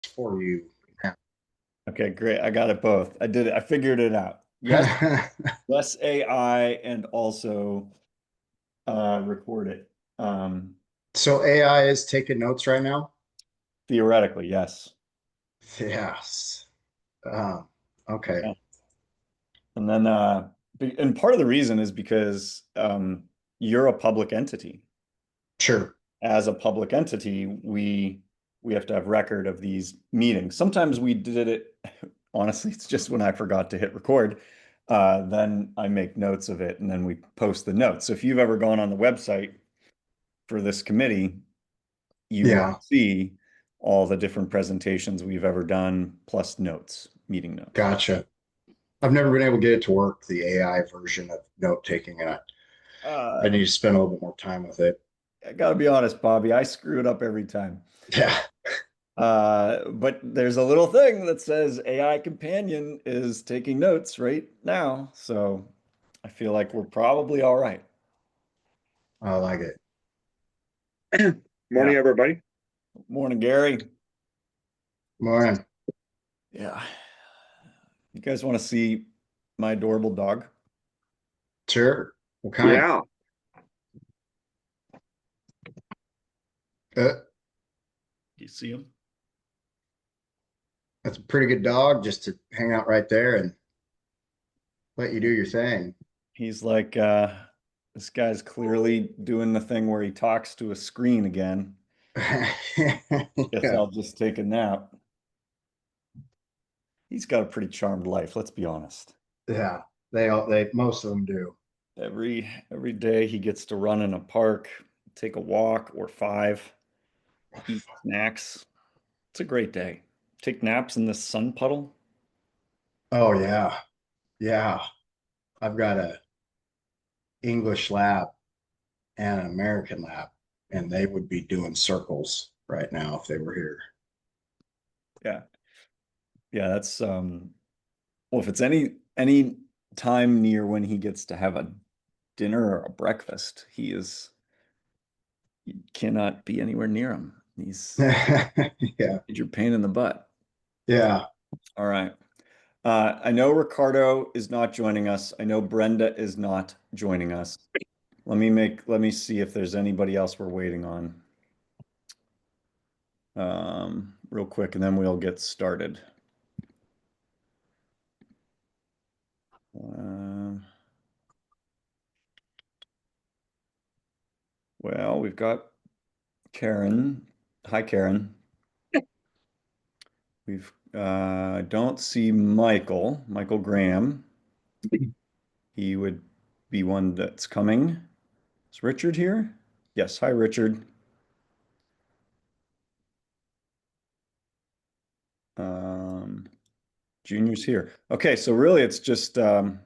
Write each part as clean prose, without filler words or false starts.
for you. Okay, great. I got it both. I did it. I figured it out. Yes, yes, AI, and also record it. Um, So AI is taking notes right now? Theoretically, yes. Yes. Um, okay. Yeah. And then, and part of the reason is because you're a public entity. Sure. As a public entity, we have to have record of these meetings. Sometimes we did it, honestly, it's just when I forgot to hit record. Then I make notes of it and then we post the notes. So if you've ever gone on the website for this committee, you will Yeah. see all the different presentations we've ever done, plus notes, meeting notes. Gotcha. I've never been able to get it to work, the AI version of note taking, and I Uh, need to spend a little bit more time with it. I gotta be honest, Bobby, I screw it up every time. Yeah. But there's a little thing that says AI companion is taking notes right now. So I feel like we're probably all right. I like it. Yeah. Morning, everybody. Morning, Gary. Morning. Yeah. You guys want to see my adorable dog? Sure. What kind? Yeah, Uh, You see him? that's a pretty good dog just to hang out right there and let you do your thing. He's like, this guy's clearly doing the thing where he talks to a screen again. Guess Yeah. I'll just take a nap. He's got a pretty charmed life, let's be honest. Yeah. Most of them do. Every day he gets to run in a park, take a walk or five, eat snacks. It's a great day. Take naps in the sun puddle. Oh yeah. Yeah. I've got a English lab and an American lab, and they would be doing circles right now if they were here. Yeah. Yeah, that's well, if it's any time near when he gets to have a dinner or a breakfast, you cannot be anywhere near him. He's Yeah. your pain in the butt. Yeah. All right. I know Ricardo is not joining us. I know Brenda is not joining us. Let me see if there's anybody else we're waiting on. Real quick, and then we'll get started. Um, well, we've got Karen. Hi, Karen. We've don't see Michael Graham. He would be one that's coming. Is Richard here? Yes. Hi, Richard. Um, Junior's here. Okay, so really it's just the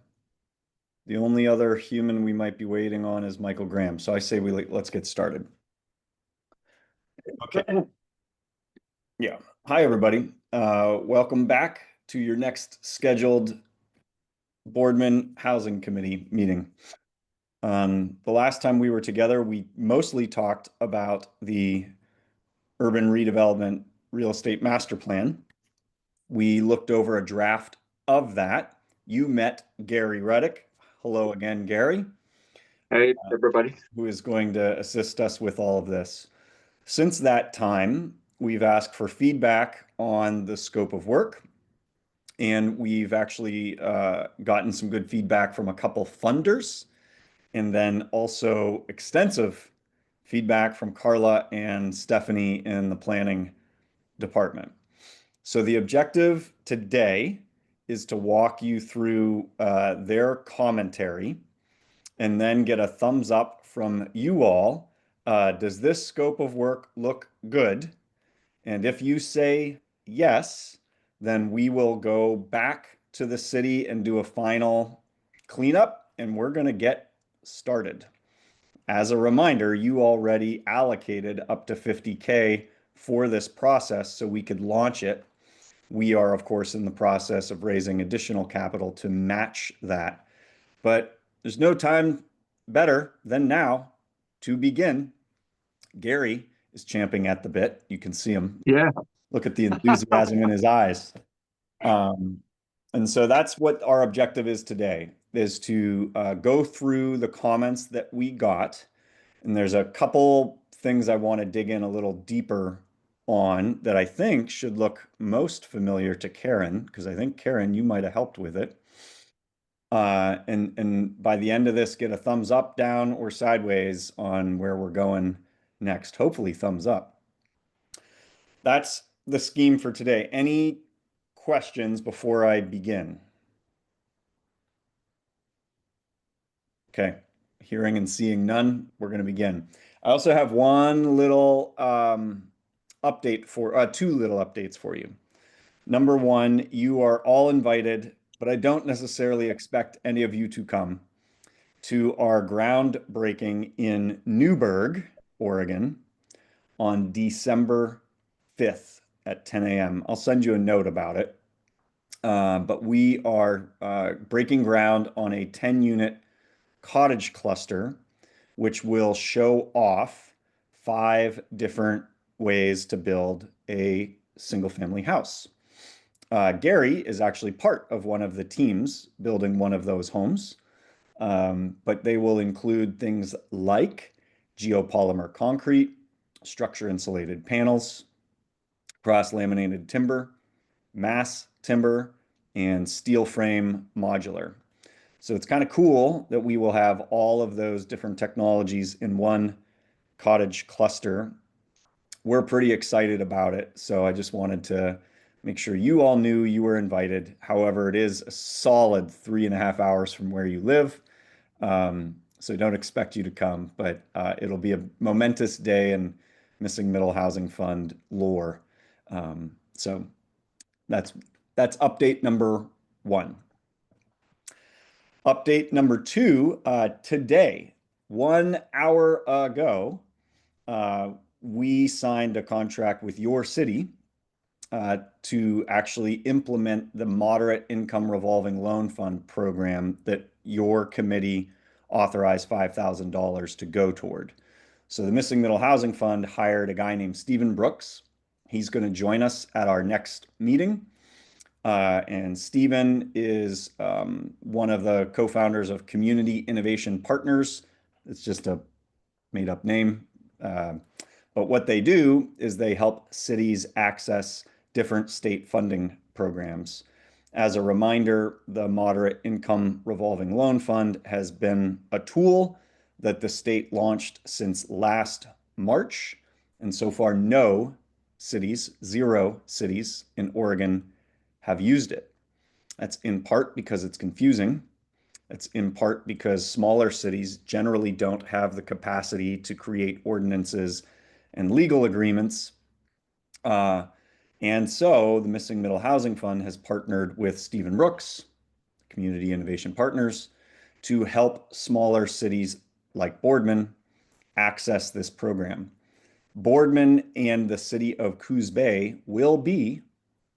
only other human we might be waiting on is Michael Graham. So I say let's get started. Okay. Yeah. Hi, everybody. Welcome back to your next scheduled Boardman Housing Committee meeting. The last time we were together, we mostly talked about the urban redevelopment real estate master plan. We looked over a draft of that. You met Gary Ruddick. Hello again, Gary, hey, everybody. who is going to assist us with all of this. Since that time, we've asked for feedback on the scope of work, and we've actually gotten some good feedback from a couple funders, and then also extensive feedback from Carla and Stephanie in the planning department. So the objective today is to walk you through their commentary and then get a thumbs up from you all. Does this scope of work look good? And if you say yes, then we will go back to the city and do a final cleanup, and we're going to get started. As a reminder, you already allocated up to 50K for this process so we could launch it. We are, of course, in the process of raising additional capital to match that. But there's no time better than now to begin. Gary is champing at the bit. You can see him. Yeah. Look at the enthusiasm in his eyes. Um, and so that's what our objective is today, is to go through the comments that we got. And there's a couple things I want to dig in a little deeper on that I think should look most familiar to Karen, because I think Karen, you might have helped with it. And by the end of this, get a thumbs up, down, or sideways on where we're going next. Hopefully, thumbs up. That's the scheme for today. Any questions before I begin? Okay, hearing and seeing none, we're going to begin. I also have one little update for two little updates for you. Number one, you are all invited, but I don't necessarily expect any of you to come to our groundbreaking in Newberg, Oregon on December 5th at 10 a.m. I'll send you a note about it. But we are breaking ground on a 10-unit cottage cluster, which will show off 5 different ways to build a single family house. Gary is actually part of one of the teams building one of those homes, but they will include things like geopolymer concrete, structure insulated panels, cross laminated timber, mass timber, and steel frame modular. So it's kind of cool that we will have all of those different technologies in one cottage cluster. We're pretty excited about it. So I just wanted to make sure you all knew you were invited. However, it is a solid 3.5 hours from where you live. So don't expect you to come, but it'll be a momentous day in Missing Middle Housing Fund lore. So that's update number one. Update number two, today, 1 hour ago, we signed a contract with your city to actually implement the Moderate Income Revolving Loan Fund program that your committee authorized $5,000 to go toward. So the Missing Middle Housing Fund hired a guy named Stephen Brooks. He's going to join us at our next meeting. And Stephen is one of the co-founders of Community Innovation Partners. It's just a made-up name. But what they do is they help cities access different state funding programs. As a reminder, the Moderate Income Revolving Loan Fund has been a tool that the state launched since last March. And so far, no cities, 0 cities in Oregon have used it. That's in part because it's confusing. It's in part because smaller cities generally don't have the capacity to create ordinances and legal agreements. And so the Missing Middle Housing Fund has partnered with Stephen Brooks, Community Innovation Partners, to help smaller cities like Boardman access this program. Boardman and the city of Coos Bay will be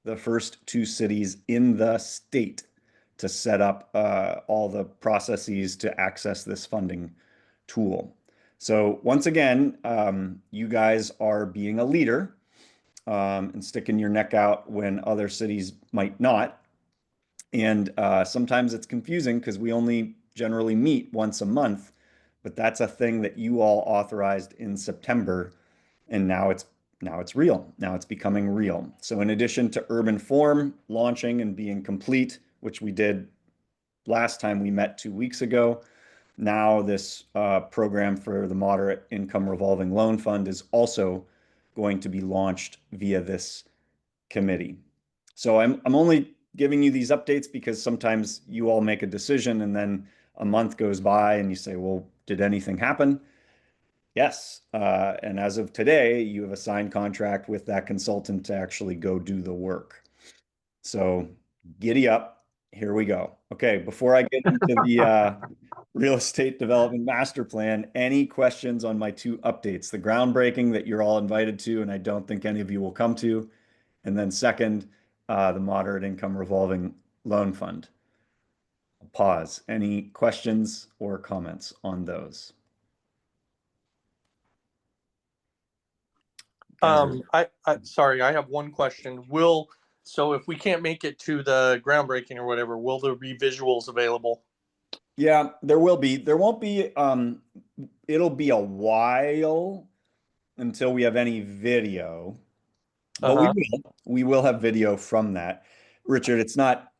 the first 2 cities in the state to set up all the processes to access this funding tool. So once again, you guys are being a leader and sticking your neck out when other cities might not. And sometimes it's confusing because we only generally meet once a month, but that's a thing that you all authorized in September, and now it's real. Now it's becoming real. So in addition to Urban Form launching and being complete, which we did last time we met 2 weeks ago, now this program for the Moderate Income Revolving Loan Fund is also going to be launched via this committee. So I'm only giving you these updates because sometimes you all make a decision and then a month goes by and you say, well, did anything happen? Yes. And as of today, you have a signed contract with that consultant to actually go do the work. So giddy up. Here we go. Okay. Before I get into the real estate development master plan, any questions on my 2 updates? The groundbreaking that you're all invited to, and I don't think any of you will come to. And then second, the Moderate Income Revolving Loan Fund. Pause. Any questions or comments on those? Sorry, I have one question. So if we can't make it to the groundbreaking or whatever, will there be visuals available? Yeah, there will be. There won't be, it'll be a while until we have any video, but Uh-huh. we will have video from that. Richard, it's not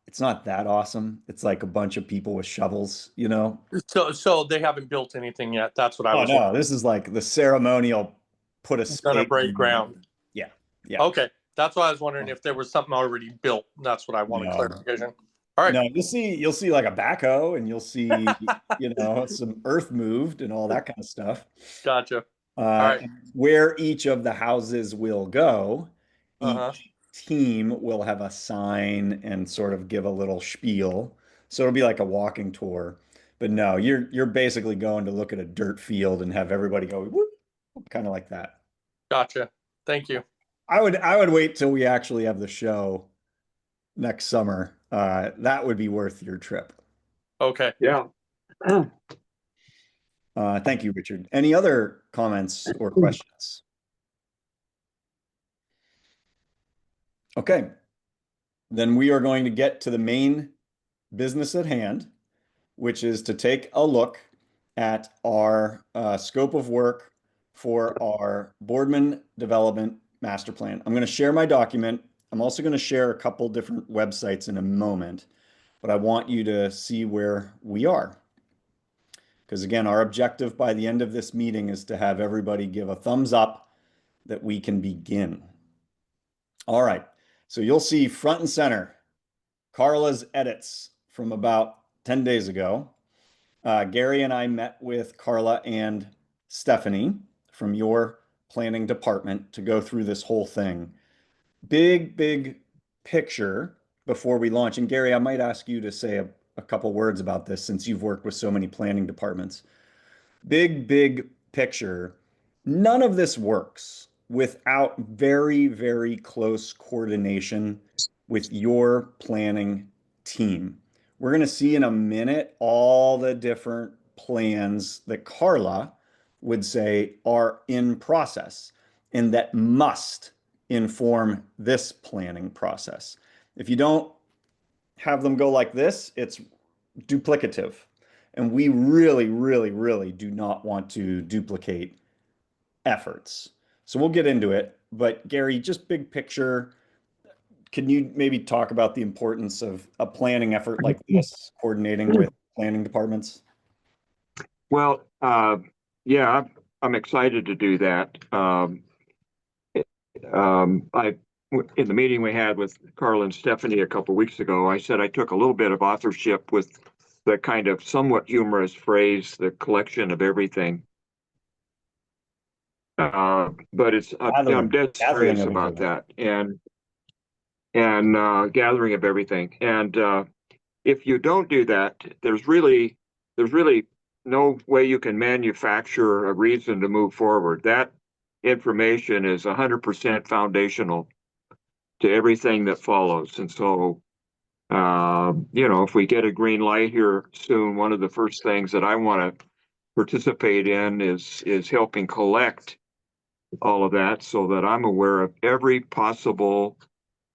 that awesome. It's like a bunch of people with shovels, you know? So they haven't built anything yet. That's what I Oh was no, this is like the ceremonial put a gonna stake break in the ground. yeah, yeah. Okay. That's why I was wondering if there was something already built. That's what I wanted No. clarification. All right. No, you'll see like a backhoe and you'll see, some earth moved and all that kind of stuff. Gotcha. All right. And where each of the houses will go, Uh-huh. each team will have a sign and sort of give a little spiel. So it'll be like a walking tour. But no, you're basically going to look at a dirt field and have everybody go whoop, kind of like that. Gotcha. Thank you. I would wait till we actually have the show next summer. That would be worth your trip. Okay. Yeah. Thank you, Richard. Any other comments or questions? Okay, then we are going to get to the main business at hand, which is to take a look at our scope of work for our Boardman Development Master Plan. I'm going to share my document. I'm also going to share a couple different websites in a moment, but I want you to see where we are. Because again, our objective by the end of this meeting is to have everybody give a thumbs up that we can begin. All right, so you'll see front and center Carla's edits from about 10 days ago. Gary and I met with Carla and Stephanie from your planning department to go through this whole thing. Big picture before we launch. And Gary, I might ask you to say a couple words about this since you've worked with so many planning departments. Big picture, none of this works without very close coordination with your planning team. We're going to see in a minute all the different plans that Carla would say are in process and that must inform this planning process. If you don't have them go like this, it's duplicative. And we really do not want to duplicate efforts. So we'll get into it. But Gary, just big picture, can you maybe talk about the importance of a planning effort like this, coordinating with planning departments? Well, yeah, I'm excited to do that. In the meeting we had with Carl and Stephanie a couple weeks ago, I said I took a little bit of authorship with the kind of somewhat humorous phrase, the collection of everything. But I'm dead gathering serious of about everything. that and gathering of everything. And if you don't do that, there's really no way you can manufacture a reason to move forward. That information is 100% foundational to everything that follows. And so, if we get a green light here soon, one of the first things that I want to participate in is helping collect all of that so that I'm aware of every possible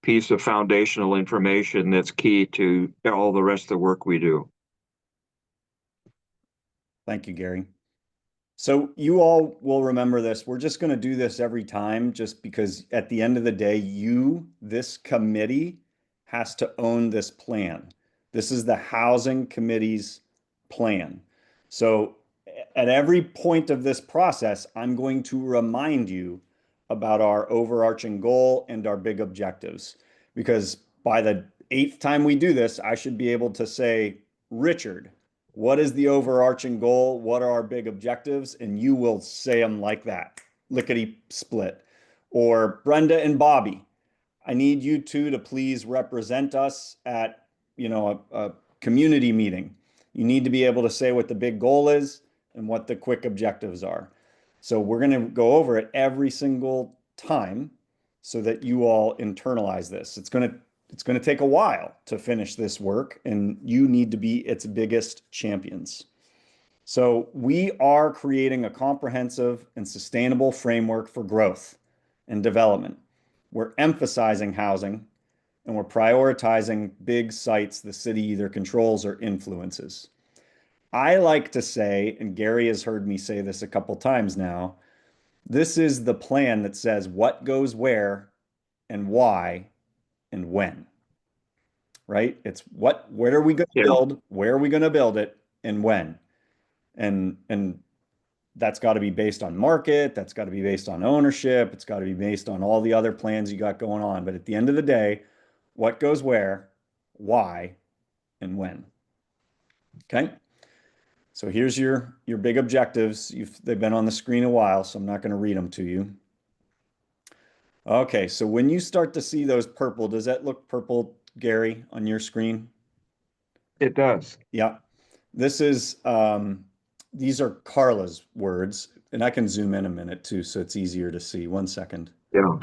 piece of foundational information that's key to all the rest of the work we do. Thank you, Gary. So you all will remember this. We're just going to do this every time just because at the end of the day, this committee, has to own this plan. This is the housing committee's plan. So at every point of this process, I'm going to remind you about our overarching goal and our big objectives. Because by the eighth time we do this, I should be able to say, Richard, what is the overarching goal? What are our big objectives? And you will say them like that, lickety split. Or Brenda and Bobby, I need you two to please represent us at, a community meeting. You need to be able to say what the big goal is and what the quick objectives are. So we're going to go over it every single time so that you all internalize this. It's going to take a while to finish this work, and you need to be its biggest champions. So we are creating a comprehensive and sustainable framework for growth. and development. We're emphasizing housing, and we're prioritizing big sites the city either controls or influences. I like to say, and Gary has heard me say this a couple times now, this is the plan that says what goes where and why and when, right? It's where are we going to Yeah. build, where are we going to build it, and when. And that's got to be based on market, that's got to be based on ownership, it's got to be based on all the other plans you got going on. But at the end of the day, what goes where, why, and when. Okay? So here's your big objectives. They've been on the screen a while, so I'm not going to read them to you. Okay, so when you start to see those purple, does that look purple, Gary, on your screen? It does. Yeah. This is these are Carla's words, and I can zoom in a minute too, so it's easier to see. 1 second. Yeah.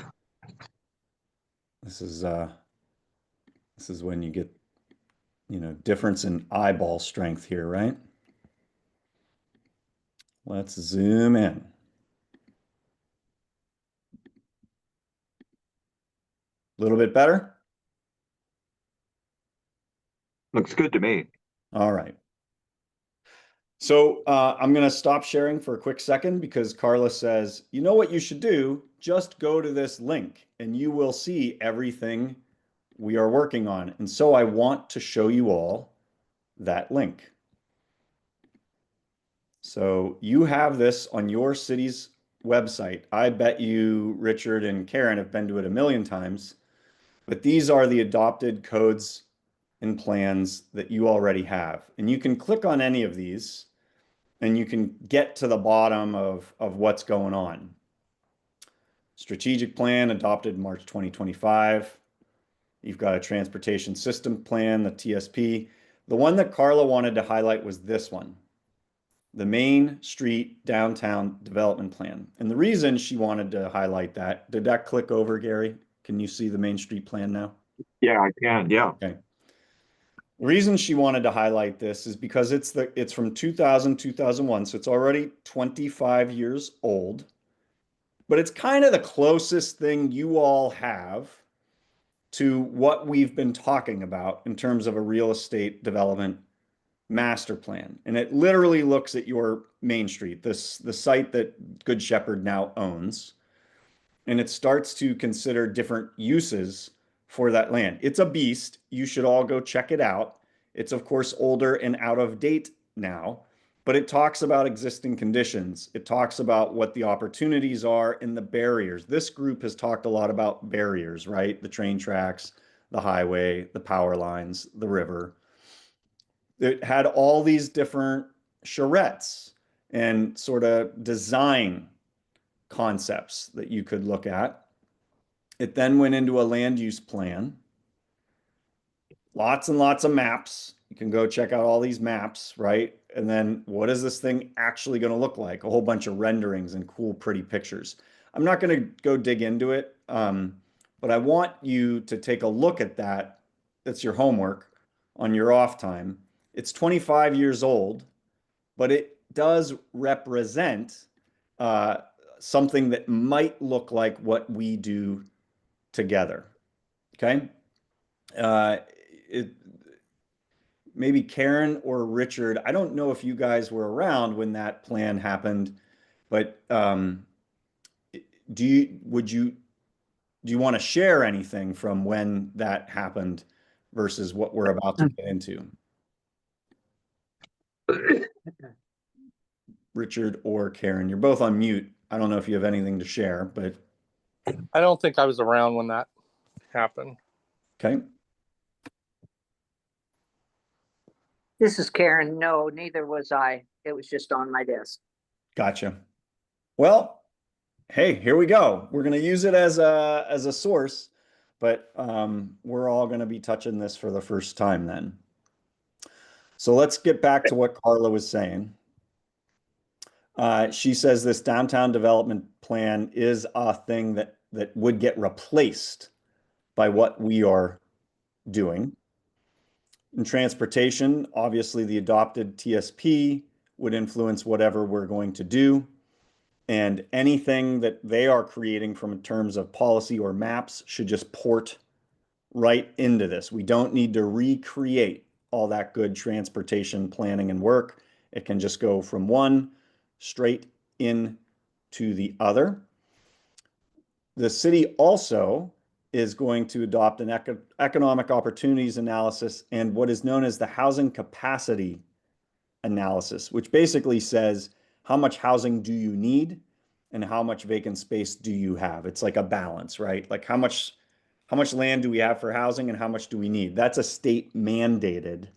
This is when you get, difference in eyeball strength here, right? Let's zoom in. A little bit better? Looks good to me. All right. So I'm going to stop sharing for a quick second because Carla says, you know what you should do? Just go to this link and you will see everything we are working on. And so I want to show you all that link. So you have this on your city's website. I bet you Richard and Karen have been to it a million times, but these are the adopted codes and plans that you already have. And you can click on any of these and you can get to the bottom of what's going on. Strategic plan adopted March 2025. You've got a transportation system plan, the TSP. The one that Carla wanted to highlight was this one, the Main Street Downtown Development Plan. And the reason she wanted to highlight that, did that click over, Gary? Can you see the Main Street plan now? Yeah, I can. Yeah. Okay. The reason she wanted to highlight this is because it's from 2000, 2001, so it's already 25 years old. But it's kind of the closest thing you all have to what we've been talking about in terms of a real estate development master plan. And it literally looks at your Main Street, the site that Good Shepherd now owns, and it starts to consider different uses for that land. It's a beast. You should all go check it out. It's, of course, older and out of date now, but it talks about existing conditions. It talks about what the opportunities are and the barriers. This group has talked a lot about barriers, right? The train tracks, the highway, the power lines, the river. It had all these different charrettes and sort of design concepts that you could look at. It then went into a land use plan. Lots and lots of maps. You can go check out all these maps, right? And then what is this thing actually going to look like? A whole bunch of renderings and cool, pretty pictures. I'm not going to go dig into it, but I want you to take a look at that. That's your homework on your off time. It's 25 years old, but it does represent something that might look like what we do together. Okay. It, maybe Karen or Richard, I don't know if you guys were around when that plan happened, but do you want to share anything from when that happened versus what we're about to get into? Richard or Karen, you're both on mute. I don't know if you have anything to share, but I don't think I was around when that happened. okay. This is Karen. No, neither was I. It was just on my desk. Gotcha. Well, hey, here we go. We're going to use it as a source, but we're all going to be touching this for the first time then. So let's get back to what Carla was saying. She says this downtown development plan is a thing that would get replaced by what we are doing. In transportation, obviously the adopted TSP would influence whatever we're going to do. And anything that they are creating from in terms of policy or maps should just port right into this. We don't need to recreate all that good transportation planning and work. It can just go from one straight in to the other. The city also is going to adopt an economic opportunities analysis and what is known as the housing capacity analysis, which basically says how much housing do you need and how much vacant space do you have? It's like a balance, right? Like how much land do we have for housing and how much do we need? That's a state mandated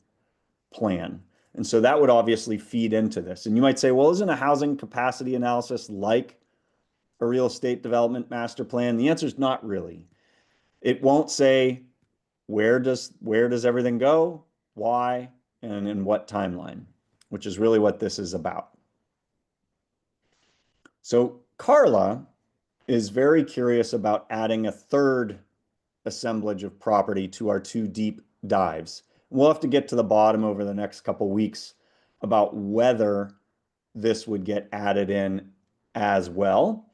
plan. And so that would obviously feed into this. And you might say, well, isn't a housing capacity analysis like a real estate development master plan? The answer is not really. It won't say where does everything go, why, and in what timeline, which is really what this is about. So Carla is very curious about adding a third assemblage of property to our 2 deep dives. We'll have to get to the bottom over the next couple weeks about whether this would get added in as well.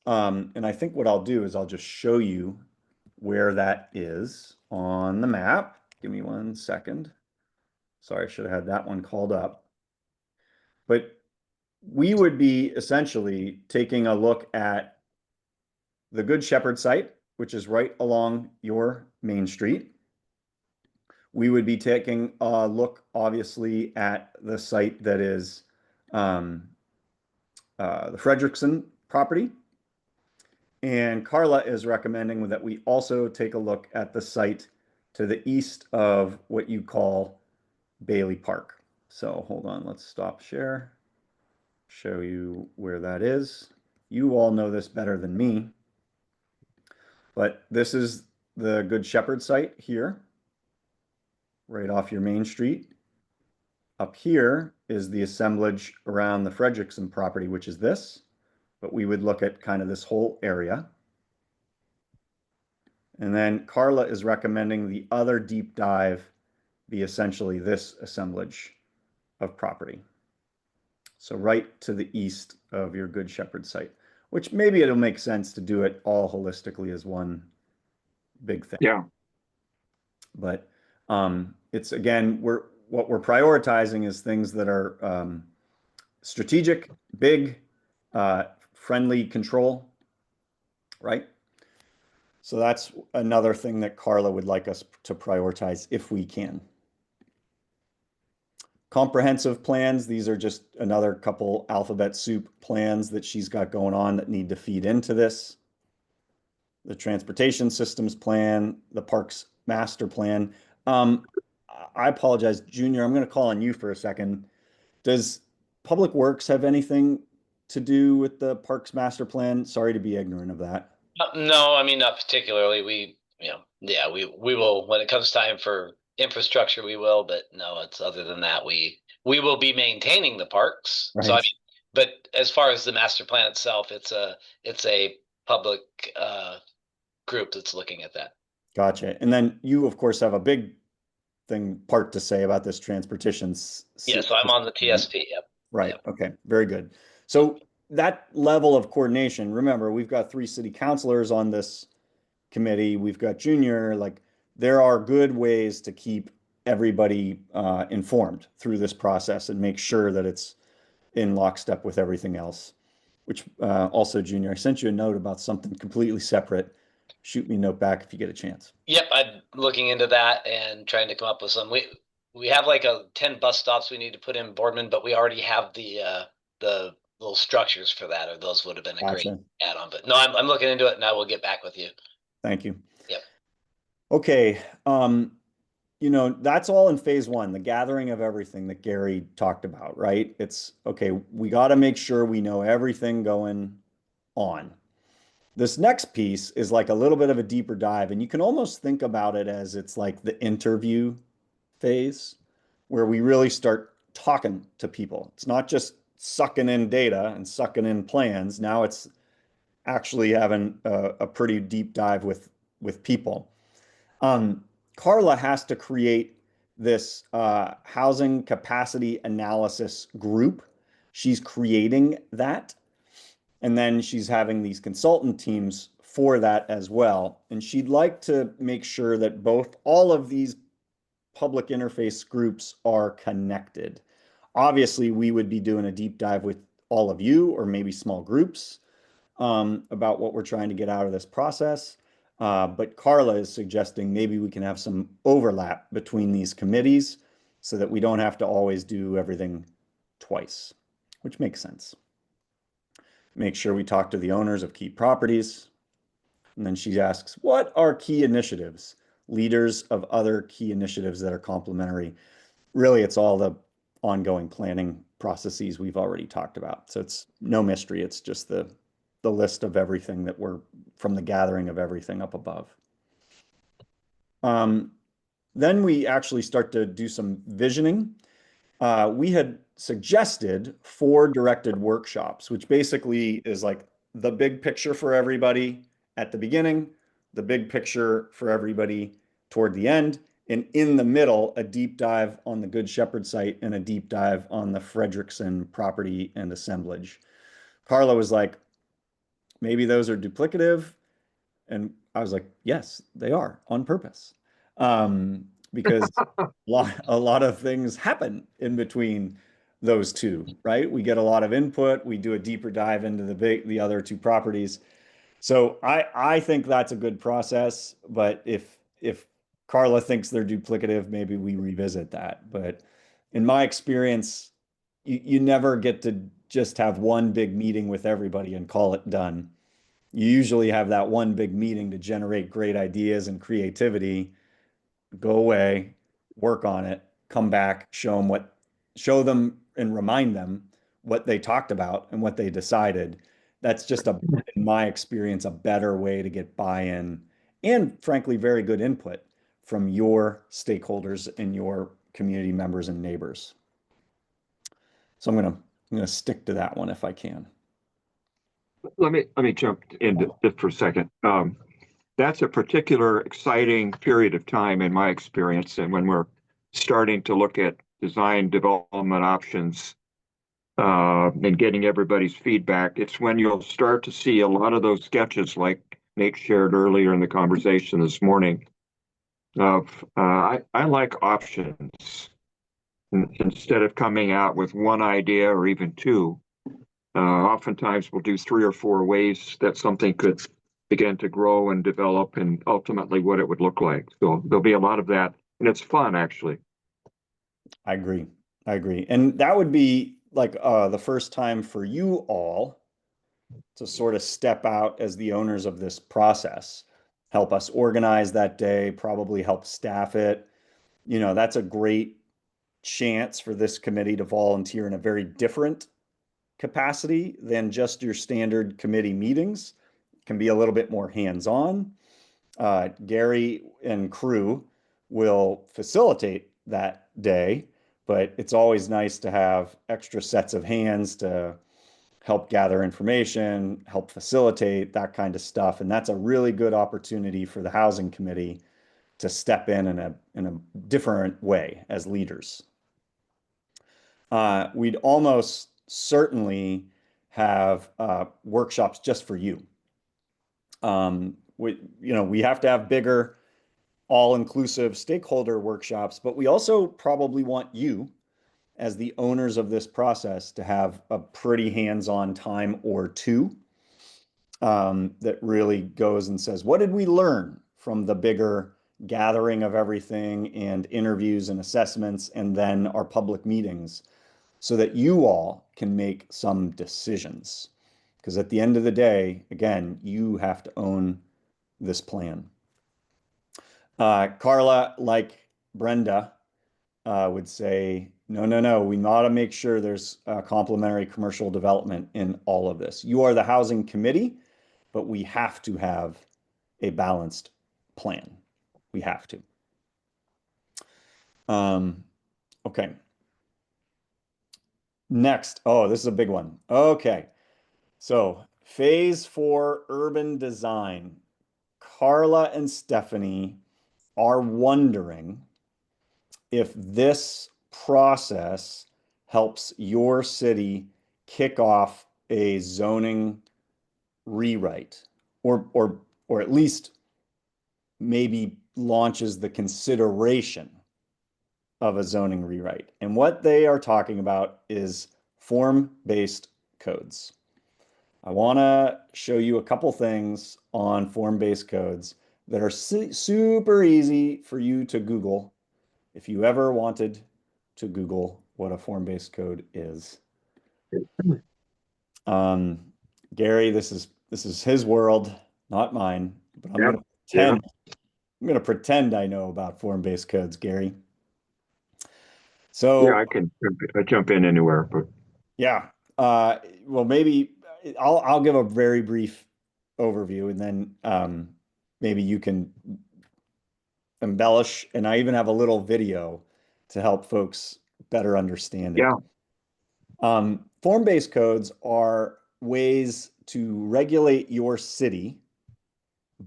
And I think what I'll do is I'll just show you where that is on the map. Give me 1 second. Sorry, I should have had that one called up. But we would be essentially taking a look at the Good Shepherd site, which is right along your main street. We would be taking a look, obviously, at the site that is the Frederickson property. And Carla is recommending that we also take a look at the site to the east of what you call Bailey Park. So hold on, let's stop share, show you where that is. You all know this better than me, but this is the Good Shepherd site here, right off your main street. Up here is the assemblage around the Frederickson property, which is this, but we would look at kind of this whole area. And then Carla is recommending the other deep dive be essentially this assemblage of property. So right to the east of your Good Shepherd site, which maybe it'll make sense to do it all holistically as one big thing. Yeah. But it's, again, what we're prioritizing is things that are strategic, big, friendly control, right? So that's another thing that Carla would like us to prioritize if we can. Comprehensive plans, these are just another couple alphabet soup plans that she's got going on that need to feed into this. The transportation systems plan, the parks master plan. I apologize, Junior, I'm going to call on you for a second. Does Public Works have anything to do with the parks master plan? Sorry to be ignorant of that. No, I mean, not particularly. We will, when it comes time for infrastructure, we will, but no, it's other than that, we will be maintaining the parks. Right. So I mean, but as far as the master plan itself, it's a public group that's looking at that. Gotcha. And then you, of course, have a big part to say about this transportation. Yeah, so I'm on the TSP. Yep. Right. Yep. Okay. Very good. So that level of coordination, remember, we've got 3 city councilors on this committee. We've got Junior. Like, there are good ways to keep everybody informed through this process and make sure that it's in lockstep with everything else. Which also, Junior, I sent you a note about something completely separate. Shoot me a note back if you get a chance. Yep, I'm looking into that and trying to come up with some. We have like 10 bus stops we need to put in Boardman, but we already have the little structures for that, or those would have been a great add-on. But no, I'm looking into it, and I will get back with you. Thank you. Yep. Okay. That's all in phase 1, the gathering of everything that Gary talked about, right? It's okay. We got to make sure we know everything going on. This next piece is like a little bit of a deeper dive, and you can almost think about it as it's like the interview phase where we really start talking to people. It's not just sucking in data and sucking in plans. Now it's actually having a pretty deep dive with people. Carla has to create this housing capacity analysis group. She's creating that. And then she's having these consultant teams for that as well. And she'd like to make sure that all of these public interface groups are connected. Obviously, we would be doing a deep dive with all of you or maybe small groups about what we're trying to get out of this process. But Carla is suggesting maybe we can have some overlap between these committees so that we don't have to always do everything twice, which makes sense. Make sure we talk to the owners of key properties. And then she asks, what are key initiatives? Leaders of other key initiatives that are complementary. Really, it's all the ongoing planning processes we've already talked about. So it's no mystery. It's just the list of everything that we're from the gathering of everything up above. Then we actually start to do some visioning. We had suggested 4 directed workshops, which basically is like the big picture for everybody at the beginning, the big picture for everybody toward the end, and in the middle, a deep dive on the Good Shepherd site and a deep dive on the Frederickson property and assemblage. Carla was like, maybe those are duplicative. And I was like, yes, they are on purpose. Because a lot of things happen in between those two, right? We get a lot of input. We do a deeper dive into the other 2 properties. So I think that's a good process. But if Carla thinks they're duplicative, maybe we revisit that. But in my experience, you never get to just have one big meeting with everybody and call it done. You usually have that one big meeting to generate great ideas and creativity, go away, work on it, come back, show them and remind them what they talked about and what they decided. That's just in my experience, a better way to get buy-in and frankly, very good input from your stakeholders and your community members and neighbors. So I'm gonna stick to that one if I can. Let me jump in just for a second. That's a particular exciting period of time in my experience, and when we're starting to look at design development options and getting everybody's feedback, it's when you'll start to see a lot of those sketches like Nate shared earlier in the conversation this morning of I like options. Instead of coming out with one idea or even 2, oftentimes we'll do 3 or 4 ways that something could begin to grow and develop and ultimately what it would look like. So there'll be a lot of that, and it's fun actually. I agree. I agree. And that would be like the first time for you all to sort of step out as the owners of this process, help us organize that day, probably help staff it. You know, that's a great chance for this committee to volunteer in a very different capacity than just your standard committee meetings. It can be a little bit more hands-on. Gary and crew will facilitate that day, but it's always nice to have extra sets of hands to help gather information, help facilitate that kind of stuff. And that's a really good opportunity for the housing committee to step in a different way as leaders. We'd almost certainly have workshops just for you. We have to have bigger, all-inclusive stakeholder workshops, but we also probably want you as the owners of this process to have a pretty hands-on time or 2 that really goes and says, what did we learn from the bigger gathering of everything and interviews and assessments and then our public meetings so that you all can make some decisions. Because at the end of the day, again, you have to own this plan. Carla, like Brenda, would say, no, we ought to make sure there's complementary commercial development in all of this. You are the housing committee, but we have to have a balanced plan. We have to. Okay. Next. Oh, this is a big one. Okay. So phase 4 urban design. Carla and Stephanie are wondering if this process helps your city kick off a zoning rewrite, or at least maybe launches the consideration of a zoning rewrite. And what they are talking about is form-based codes. I want to show you a couple things on form-based codes that are super easy for you to Google if you ever wanted to Google what a form-based code is. Gary, this is his world, not mine, but I'm Yep. going to pretend I'm going to pretend I know about form-based codes, Gary. So Yeah, I can jump in anywhere, but yeah, well, maybe I'll give a very brief overview, and then maybe you can embellish. And I even have a little video to help folks better understand it. yeah, Form-based codes are ways to regulate your city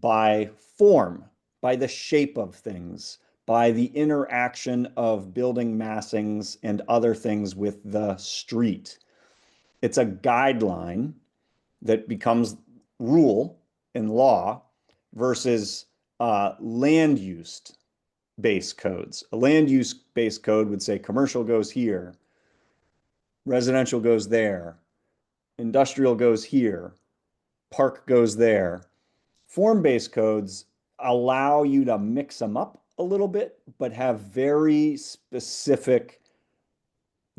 by form, by the shape of things, by the interaction of building massings and other things with the street. It's a guideline that becomes rule in law versus land use based codes. A land use based code would say commercial goes here, residential goes there, industrial goes here, park goes there. Form-based codes allow you to mix them up a little bit, but have very specific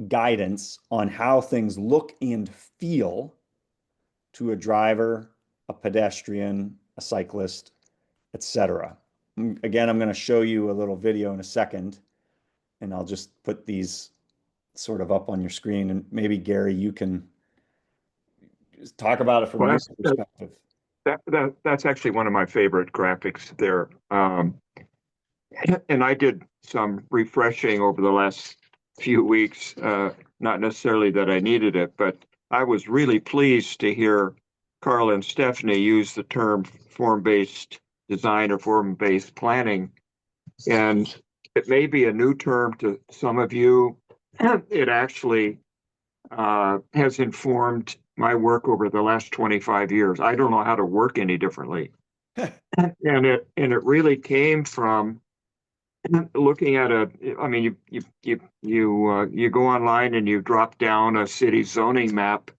guidance on how things look and feel to a driver, a pedestrian, a cyclist, etc. Again, I'm going to show you a little video in a second, and I'll just put these sort of up on your screen. And maybe, Gary, you can talk about it from well, your perspective. that's actually one of my favorite graphics there. And I did some refreshing over the last few weeks. Not necessarily that I needed it, but I was really pleased to hear Carl and Stephanie use the term form-based design or form-based planning. And it may be a new term to some of you. It actually has informed my work over the last 25 years. I don't know how to work any differently. And it really came from looking at I mean, you go online and you drop down a city zoning map.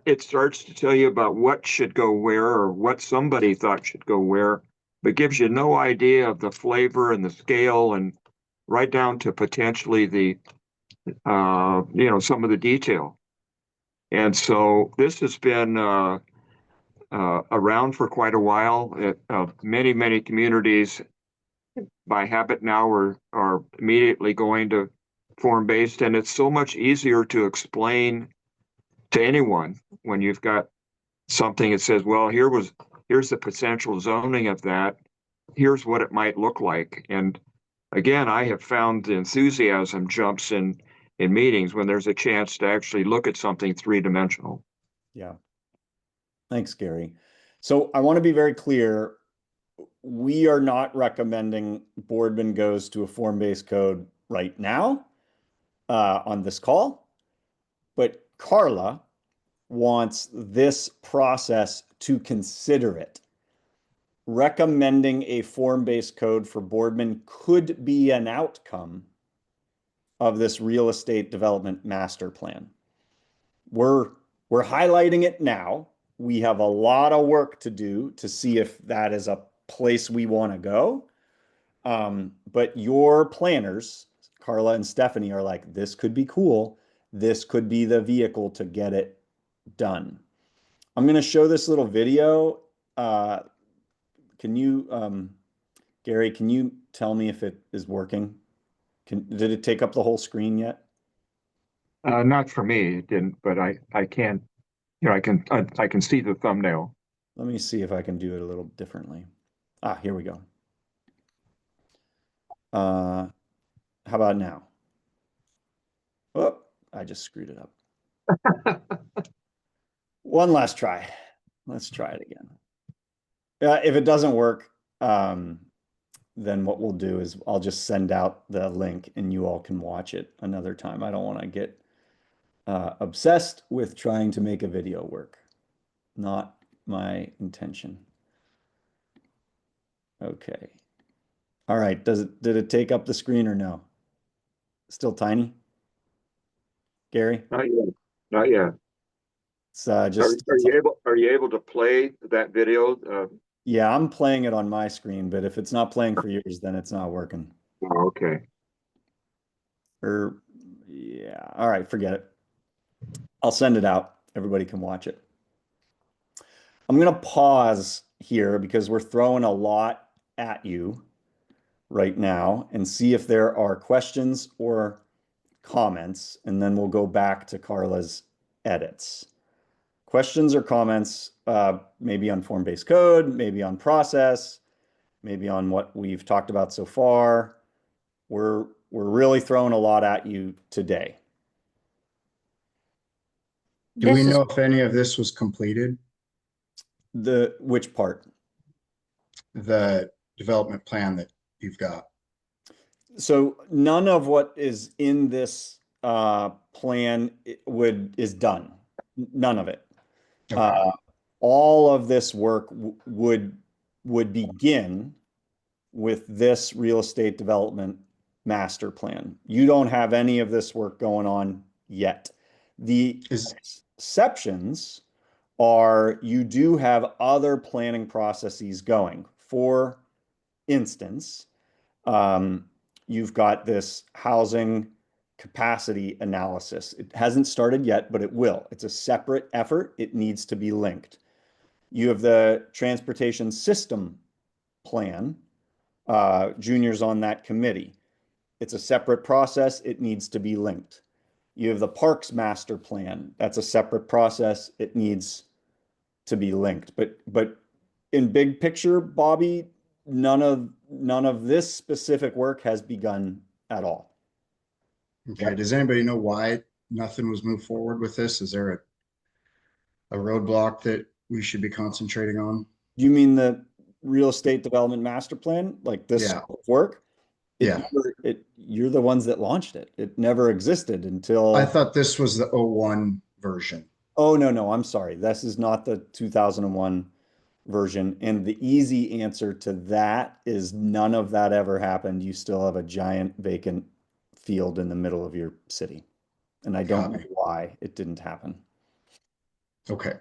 It starts to tell you about what should go where or what somebody thought should go where, but gives you no idea of the flavor and the scale and right down to potentially the some of the detail. And so this has been around for quite a while. Many communities by habit now are immediately going to form-based, and it's so much easier to explain to anyone when you've got something that says, well, here's the potential zoning of that. Here's what it might look like. And again, I have found the enthusiasm jumps in meetings when there's a chance to actually look at something three-dimensional. Yeah. Thanks, Gary. So I want to be very clear. We are not recommending Boardman goes to a form-based code right now on this call, but Carla wants this process to consider it. Recommending a form-based code for Boardman could be an outcome of this real estate development master plan. We're highlighting it now. We have a lot of work to do to see if that is a place we want to go. But your planners, Carla and Stephanie, are like, this could be cool. This could be the vehicle to get it done. I'm going to show this little video. Can you, Gary, can you tell me if it is working? Did it take up the whole screen yet? Not for me, it didn't, but I can, I can see the thumbnail. Let me see if I can do it a little differently. Here we go. How about now? Oh, I just screwed it up. One last try. Let's try it again. If it doesn't work, then what we'll do is I'll just send out the link and you all can watch it another time. I don't want to get obsessed with trying to make a video work. Not my intention. Okay. All right. Did it take up the screen or no? Still tiny? Gary? Not yet. Not yet. It's just, Are you able to play that video? yeah, I'm playing it on my screen, but if it's not playing for yours, then it's not working. Oh, okay. Or, yeah. All right. Forget it. I'll send it out. Everybody can watch it. I'm going to pause here because we're throwing a lot at you right now and see if there are questions or comments, and then we'll go back to Carla's edits. Questions or comments, maybe on form-based code, maybe on process, maybe on what we've talked about so far. We're really throwing a lot at you today. Do we This is, know if any of this was completed? Which part? The development plan that you've got? So none of what is in this plan is done. None of it. Okay. All of this work would begin with this real estate development master plan. You don't have any of this work going on yet. The exceptions are you do have other planning processes going. For instance, you've got this housing capacity analysis. It hasn't started yet, but it will. It's a separate effort. It needs to be linked. You have the transportation system plan, Junior's on that committee. It's a separate process. It needs to be linked. You have the parks master plan. That's a separate process. It needs to be linked. But in big picture, Bobby, none of this specific work has begun at all. Okay. Does anybody know why nothing was moved forward with this? Is there a roadblock that we should be concentrating on? You mean the real estate development master plan, like this Yeah. work? Yeah. You're the ones that launched it. It never existed until. I thought this was the 01 version. Oh, no, I'm sorry. This is not the 2001 version. And the easy answer to that is none of that ever happened. You still have a giant vacant field in the middle of your city. And I don't know why it didn't happen. Okay.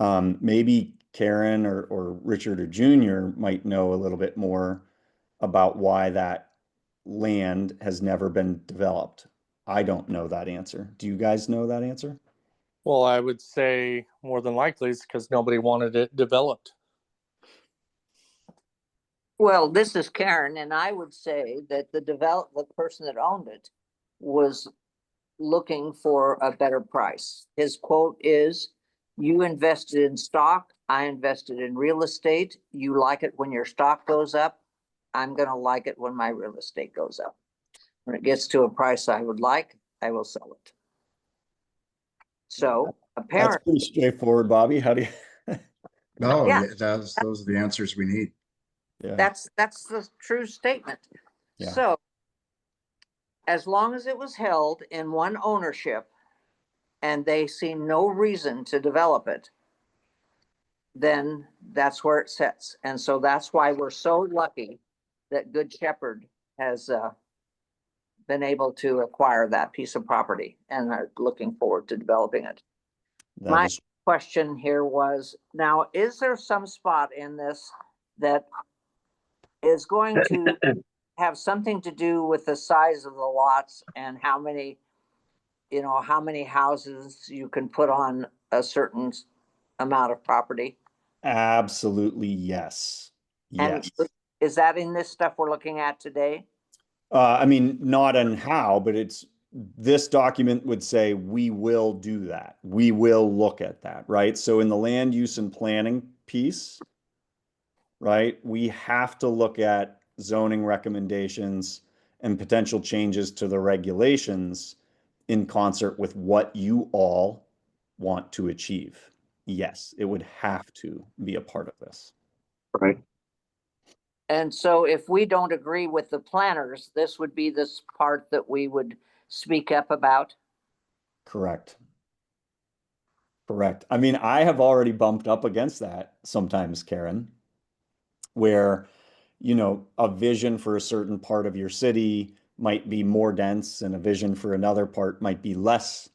Maybe Karen or Richard or Junior might know a little bit more about why that land has never been developed. I don't know that answer. Do you guys know that answer? Well, I would say more than likely it's because nobody wanted it developed. well, this is Karen, and I would say that the person that owned it was looking for a better price. His quote is, "You invested in stock, I invested in real estate. You like it when your stock goes up. I'm gonna like it when my real estate goes up. When it gets to a price I would like, I will sell it." So That's apparently, pretty straightforward, Bobby. How do you? Oh, Yeah. yeah, those are the answers we need. Yeah. that's the true statement. Yeah. So as long as it was held in one ownership and they see no reason to develop it, then that's where it sits. And so that's why we're so lucky that Good Shepherd has been able to acquire that piece of property and are looking forward to developing it. My question here was, now, is there some spot in this that is going to have something to do with the size of the lots and how many houses you can put on a certain amount of property? Absolutely, yes. And Yes. is that in this stuff we're looking at today? I mean, not on how, but this document would say we will do that. We will look at that, right? So in the land use and planning piece, right, we have to look at zoning recommendations and potential changes to the regulations in concert with what you all want to achieve. Yes, it would have to be a part of this. Right. And so if we don't agree with the planners, this would be this part that we would speak up about. Correct. Correct. I mean, I have already bumped up against that sometimes, Karen, where, a vision for a certain part of your city might be more dense and a vision for another part might be less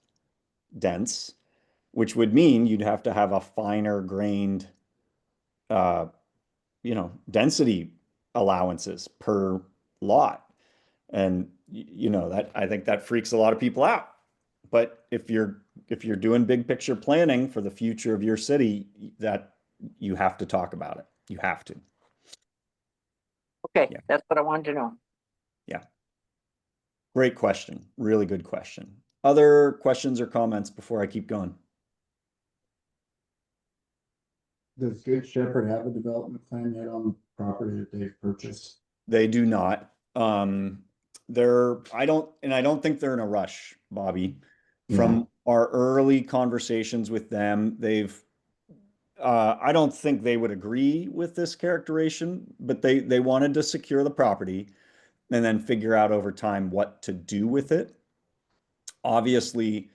dense, which would mean you'd have to have a finer grained, uh, density allowances per lot. And, that I think that freaks a lot of people out. But if you're doing big picture planning for the future of your city, that you have to talk about it. You have to. Okay, Yeah. that's what I wanted to know. Yeah. Great question. Really good question. Other questions or comments before I keep going? Does Good Shepherd have a development plan yet on the property that they've purchased? They do not. I don't think they're in a rush, Bobby. From our early conversations with them, I don't think they would agree with this characterization, but they wanted to secure the property and then figure out over time what to do with it. Obviously,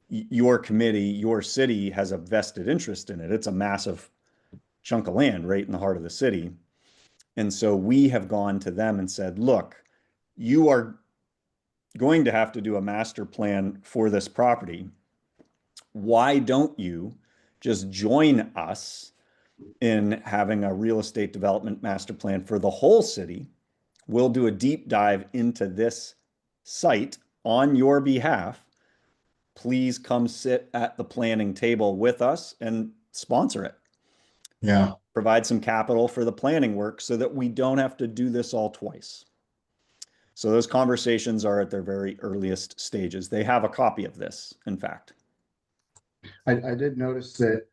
your committee, your city has a vested interest in it. It's a massive chunk of land right in the heart of the city. And so we have gone to them and said, look, you are going to have to do a master plan for this property. Why don't you just join us in having a real estate development master plan for the whole city? We'll do a deep dive into this site on your behalf. Please come sit at the planning table with us and sponsor it. Yeah. Provide some capital for the planning work so that we don't have to do this all twice. So those conversations are at their very earliest stages. They have a copy of this, in fact. I did notice that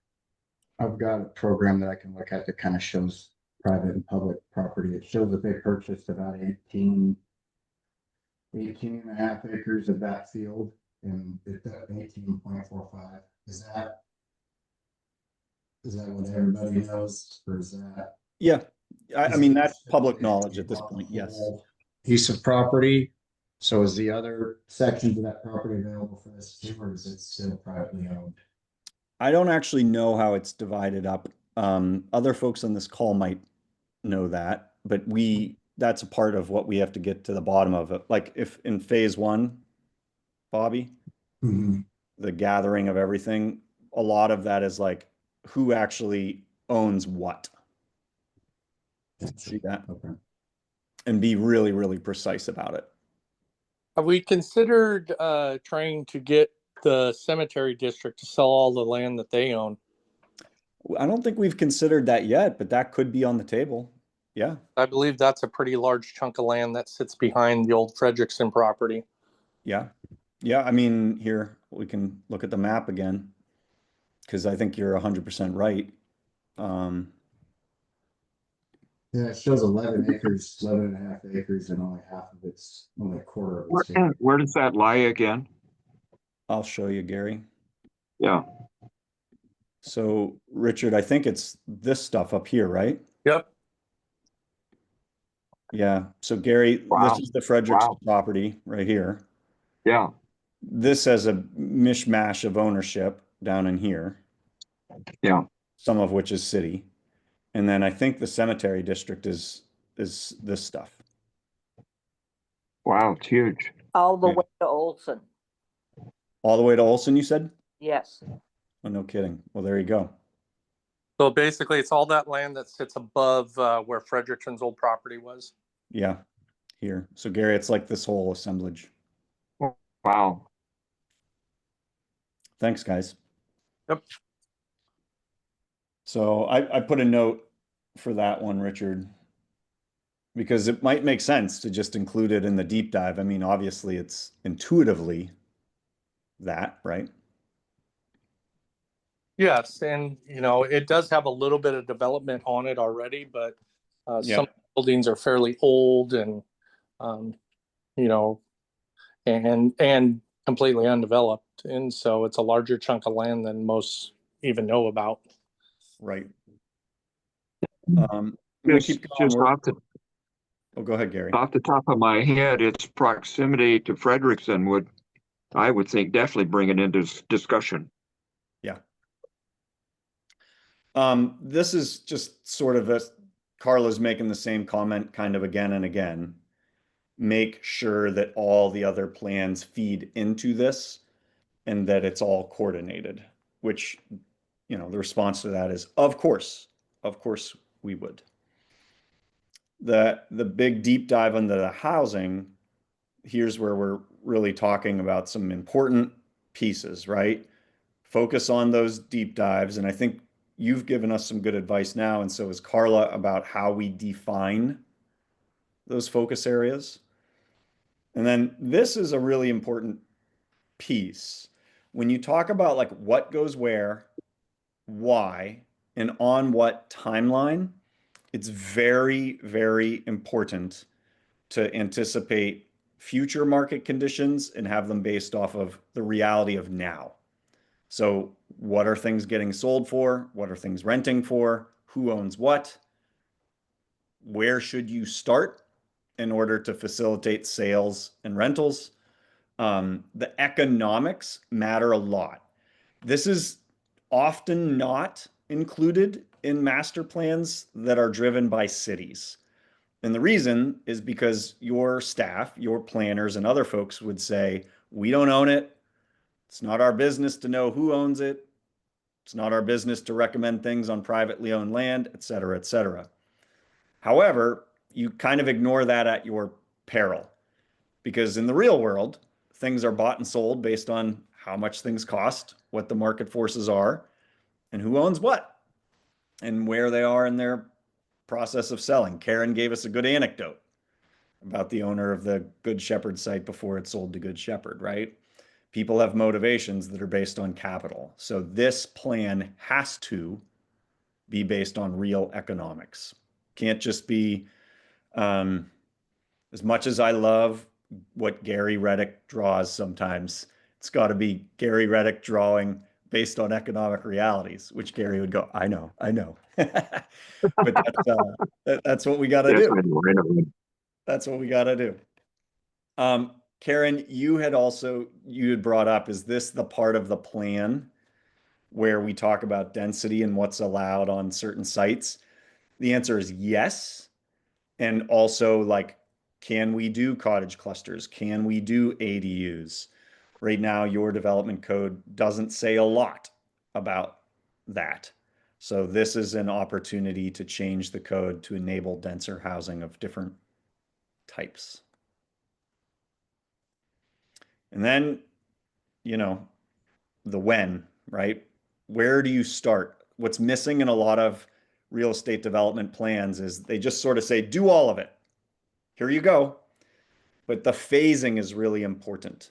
I've got a program that I can look at that kind of shows private and public property. It shows that they purchased about 18 and a half acres of that field, and it's at 18.45. Is that what everybody knows, or is that? Yeah. I mean, that's public Is it- knowledge at this point. Yes. Piece of property. So is the other sections of that property available for this too, or is it still privately owned? I don't actually know how it's divided up. Other folks on this call might know that, but that's a part of what we have to get to the bottom of it. Like if in phase one, Bobby, Mhm. the gathering of everything, a lot of that is like who actually owns what. See that? Okay. And be really, really precise about it. Have we considered trying to get the cemetery district to sell all the land that they own? I don't think we've considered that yet, but that could be on the table. Yeah. I believe that's a pretty large chunk of land that sits behind the old Frederickson property. Yeah. Yeah. I mean, here we can look at the map again because I think you're 100% right. Yeah, it shows 11 acres, 11 and a half acres, and only half of it's, only a quarter of it's. Where does that lie again? I'll show you, Gary. Yeah. So, Richard, I think it's this stuff up here, right? Yep. Yeah. So, Gary, Wow. this is the Fredericks Wow. property right here. Yeah. This has a mishmash of ownership down in here, Yeah. some of which is city. And then I think the cemetery district is this stuff. Wow. It's huge. All the Yeah. way to Olson. All the way to Olson, you said? Yes. Oh, no kidding. Well, there you go. So basically, it's all that land that sits above where Frederickson's old property was. Yeah, here. So, Gary, it's like this whole assemblage. Wow. Thanks, guys. Yep. So I put a note for that one, Richard, because it might make sense to just include it in the deep dive. I mean, obviously it's intuitively that, right? Yes, and it does have a little bit of development on it already, but some buildings are fairly old and you know and completely undeveloped, and so it's a larger chunk of land than most even know about. Right. I'm gonna keep going. Just Oh, go ahead, Gary. off the top of my head, its proximity to Frederickson I would think, definitely bring it into discussion. Yeah. This is just sort of Carla's making the same comment kind of again and again. Make sure that all the other plans feed into this and that it's all coordinated, which, the response to that is, of course we would. The big deep dive into the housing, here's where we're really talking about some important pieces, right? Focus on those deep dives. And I think you've given us some good advice now, and so has Carla, about how we define those focus areas. And then this is a really important piece. When you talk about like what goes where, why, and on what timeline, it's very, very important to anticipate future market conditions and have them based off of the reality of now. So what are things getting sold for? What are things renting for? Who owns what? Where should you start in order to facilitate sales and rentals? The economics matter a lot. This is often not included in master plans that are driven by cities. And the reason is because your staff, your planners, and other folks would say, we don't own it. It's not our business to know who owns it. It's not our business to recommend things on privately owned land, et cetera, et cetera. However, you kind of ignore that at your peril, because in the real world, things are bought and sold based on how much things cost, what the market forces are, and who owns what, and where they are in their process of selling. Karen gave us a good anecdote about the owner of the Good Shepherd site before it sold to Good Shepherd, right? People have motivations that are based on capital. So this plan has to be based on real economics. Can't just be, as much as I love what Gary Reddick draws sometimes, it's got to be Gary Reddick drawing based on economic realities, which Gary would go, I know. But that's what we got to Yes, do. I know. That's what we got to do. Karen, you had brought up, is this the part of the plan where we talk about density and what's allowed on certain sites? The answer is yes. And also, like, can we do cottage clusters? Can we do ADUs? Right now, your development code doesn't say a lot about that. So this is an opportunity to change the code to enable denser housing of different types. And then, the when, right? Where do you start? What's missing in a lot of real estate development plans is they just sort of say, do all of it. Here you go. But the phasing is really important.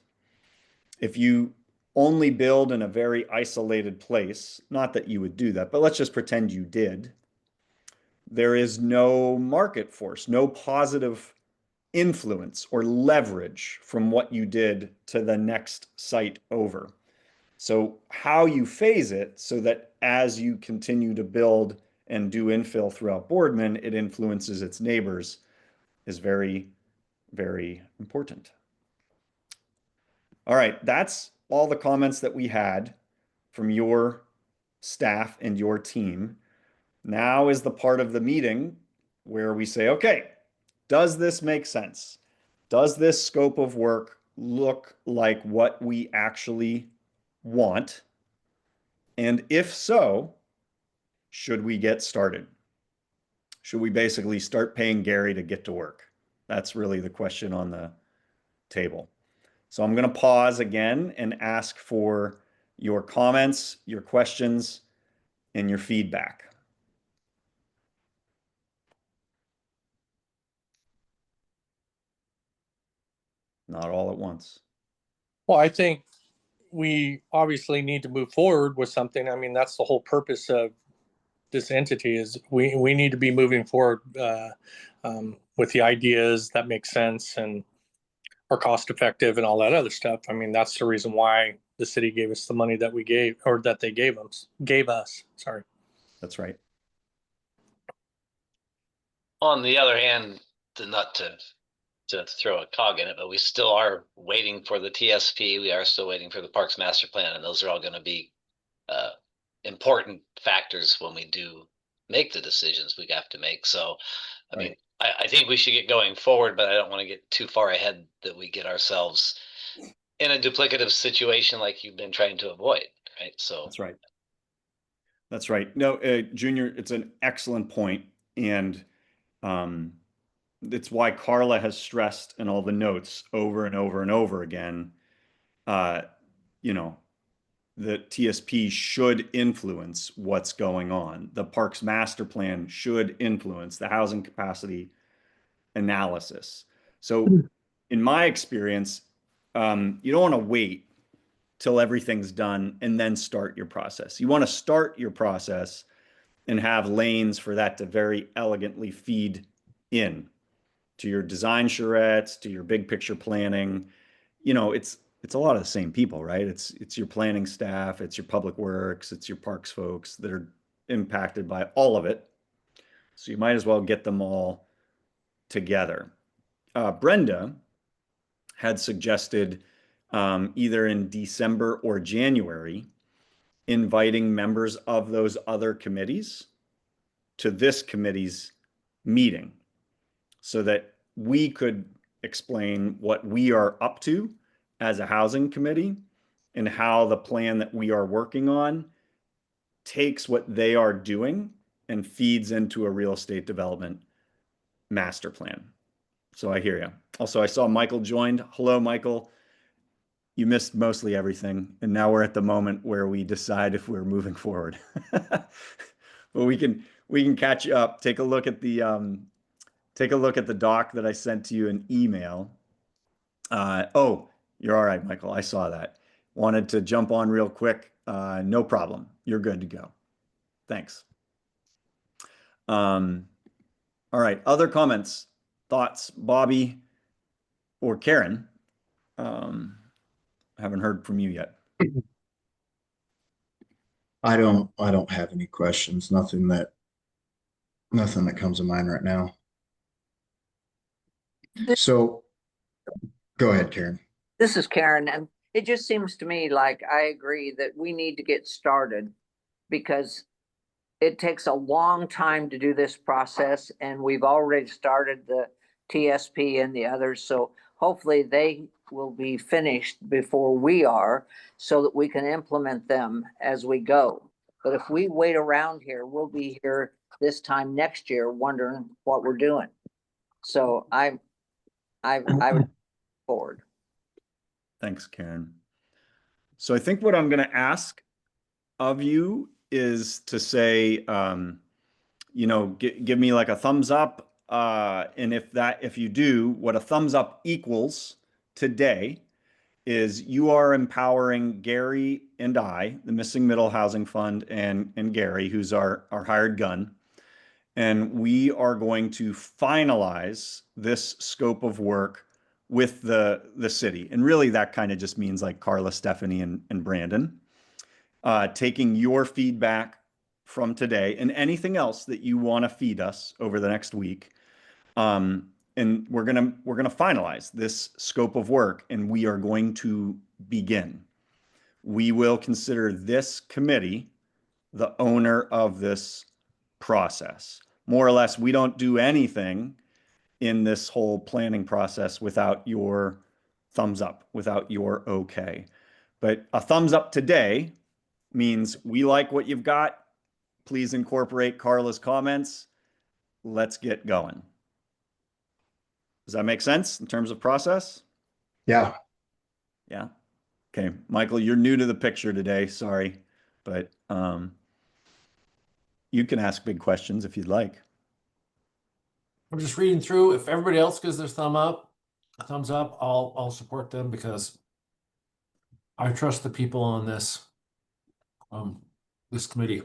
If you only build in a very isolated place, not that you would do that, but let's just pretend you did, there is no market force, no positive influence or leverage from what you did to the next site over. So how you phase it so that as you continue to build and do infill throughout Boardman, it influences its neighbors is very, very important. All right, that's all the comments that we had from your staff and your team. Now is the part of the meeting where we say, okay, does this make sense? Does this scope of work look like what we actually want? And if so, should we get started? Should we basically start paying Gary to get to work? That's really the question on the table. So I'm going to pause again and ask for your comments, your questions, and your feedback. Not all at once. Well, I think we obviously need to move forward with something. I mean, that's the whole purpose of this entity is we need to be moving forward with the ideas that make sense and are cost effective and all that other stuff. I mean, that's the reason why the city gave us the money that we gave, or that they gave us. Sorry. That's right. On the other hand, not to throw a cog in it, but we still are waiting for the TSP. We are still waiting for the Parks Master Plan, and those are all going to be important factors when we do make the decisions we have to make. So, I mean, I think we should get going forward, but I don't want to get too far ahead that we get ourselves in a duplicative situation like you've been trying to avoid, right? So That's right. That's right. No, Junior, it's an excellent point, and it's why Carla has stressed in all the notes over and over and over again. You know, the TSP should influence what's going on. The parks master plan should influence the housing capacity analysis. So, in my experience, you don't want to wait till everything's done and then start your process. You want to start your process and have lanes for that to very elegantly feed in to your design charrettes, to your big picture planning. You know, it's a lot of the same people, right? It's your planning staff, it's your public works, it's your parks folks that are impacted by all of it. So you might as well get them all together. Brenda had suggested either in December or January inviting members of those other committees to this committee's meeting so that we could explain what we are up to as a housing committee and how the plan that we are working on takes what they are doing and feeds into a real estate development master plan. So I hear you. Also, I saw Michael joined. Hello, Michael. You missed mostly everything, and now we're at the moment where we decide if we're moving forward. But we can catch you up. Take a look at the doc that I sent to you in email. Oh, you're all right, Michael. I saw that. Wanted to jump on real quick. No problem. You're good to go. Thanks. All right. Other comments, thoughts, Bobby or Karen? Haven't heard from you yet. I don't have any questions. Nothing that comes to mind right now. So go ahead, Karen. This is Karen, and it just seems to me like I agree that we need to get started because it takes a long time to do this process, and we've already started the TSP and the others. So hopefully they will be finished before we are so that we can implement them as we go. But if we wait around here, we'll be here this time next year wondering what we're doing. So I would forward. Thanks, Karen. So I think what I'm going to ask of you is to say, give me like a thumbs up. And if you do, what a thumbs up equals today is you are empowering Gary and I, the Missing Middle Housing Fund, and Gary, who's our hired gun. And we are going to finalize this scope of work with the city. And really that kind of just means like Carla, Stephanie, and Brandon. Taking your feedback from today and anything else that you want to feed us over the next week. And we're gonna finalize this scope of work, and we are going to begin. We will consider this committee the owner of this process. More or less, we don't do anything in this whole planning process without your thumbs up, without your okay. But a thumbs up today means we like what you've got. Please incorporate Carla's comments. Let's get going. Does that make sense in terms of process? Yeah. Yeah. Okay. Michael, you're new to the picture today. Sorry. But you can ask big questions if you'd like. I'm just reading through. If everybody else gives their thumbs up, I'll support them because I trust the people on this committee.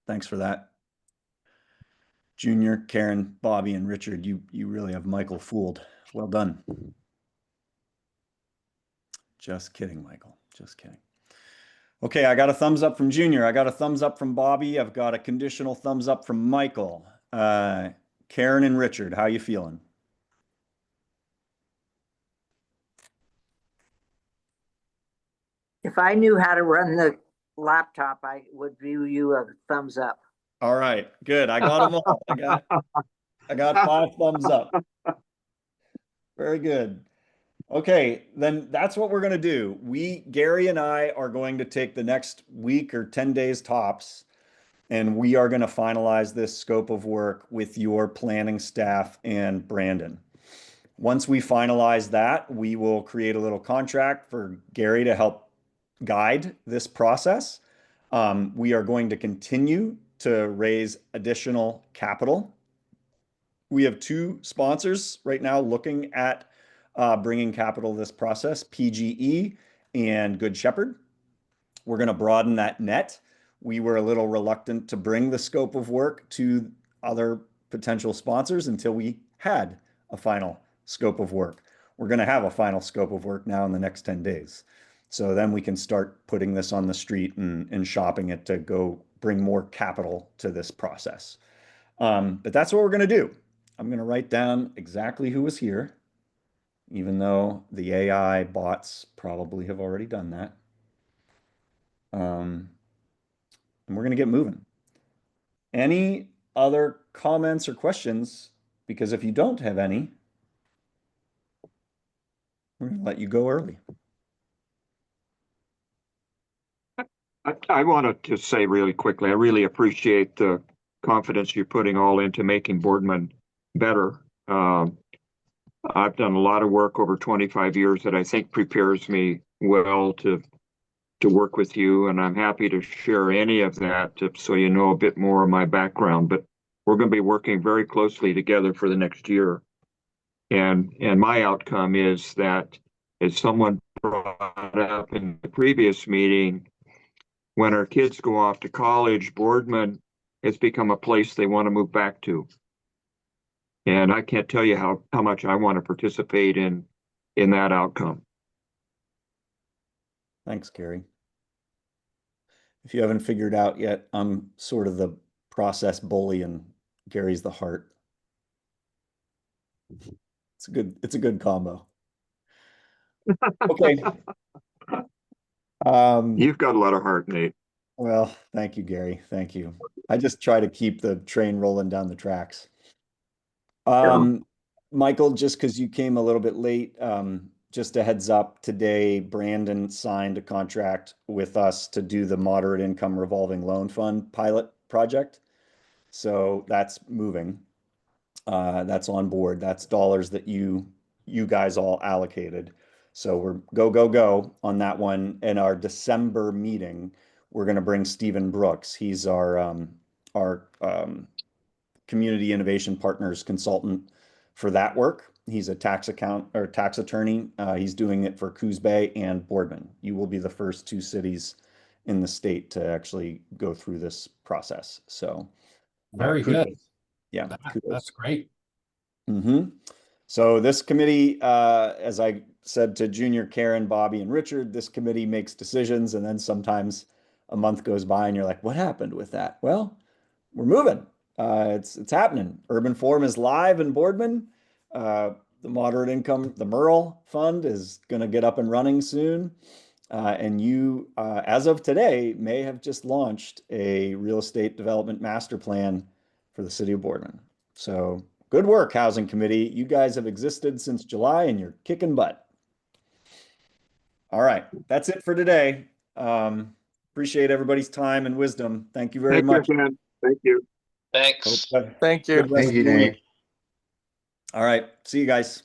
Thanks for that. Junior, Karen, Bobby, and Richard, you really have Michael fooled. Well done. Just kidding, Michael. Just kidding. Okay, I got a thumbs up from Junior. I got a thumbs up from Bobby. I've got a conditional thumbs up from Michael. Karen and Richard, how you feeling? If I knew how to run the laptop, I would view you a thumbs up. All right, good. I got them all. I got 5 thumbs up. Very good. Okay, then that's what we're going to do. Gary and I are going to take the next week or 10 days tops, and we are going to finalize this scope of work with your planning staff and Brandon. Once we finalize that, we will create a little contract for Gary to help guide this process. We are going to continue to raise additional capital. We have 2 sponsors right now looking at bringing capital to this process, PGE and Good Shepherd. We're going to broaden that net. We were a little reluctant to bring the scope of work to other potential sponsors until we had a final scope of work. We're going to have a final scope of work now in the next 10 days. So then we can start putting this on the street and shopping it to go bring more capital to this process. But that's what we're going to do. I'm going to write down exactly who was here, even though the AI bots probably have already done that. And we're going to get moving. Any other comments or questions? Because if you don't have any, we're going to let you go early. I wanted to say really quickly, I really appreciate the confidence you're putting all into making Boardman better. I've done a lot of work over 25 years that I think prepares me well to work with you, and I'm happy to share any of that so you know a bit more of my background. But we're going to be working very closely together for the next year. And my outcome is that, as someone brought up in the previous meeting, when our kids go off to college, Boardman has become a place they want to move back to. And I can't tell you how much I want to participate in that outcome. Thanks, Gary. If you haven't figured out yet, I'm sort of the process bully and Gary's the heart. It's a good combo. Okay. You've got a lot of heart, Nate. Well, thank you, Gary. Thank you. I just try to keep the train rolling down the tracks. Michael, just because you came a little bit late, just a heads up, today Brandon signed a contract with us to do the moderate income revolving loan fund pilot project. So that's moving. That's on board. That's dollars that you guys all allocated. So we're go on that one. In our December meeting, we're going to bring Stephen Brooks. He's our community innovation partners consultant for that work. He's a tax attorney. He's doing it for Coos Bay and Boardman. You will be the first 2 cities in the state to actually go through this process. So very kudos. good. Yeah, That's great. So this committee, as I said to Junior, Karen, Bobby, and Richard, this committee makes decisions, and then sometimes a month goes by and you're like, what happened with that? Well, we're moving. It's happening. Urban Forum is live in Boardman. The moderate income, the Merle Fund is going to get up and running soon. And you, as of today, may have just launched a real estate development master plan for the city of Boardman. So good work, Housing Committee. You guys have existed since July and you're kicking butt. All right, that's it for today. Appreciate everybody's time and wisdom. Thank you very much. Again. Thank you. Thanks. Thank you. Good rest Thank you, of the week. Nate. All right, see you guys.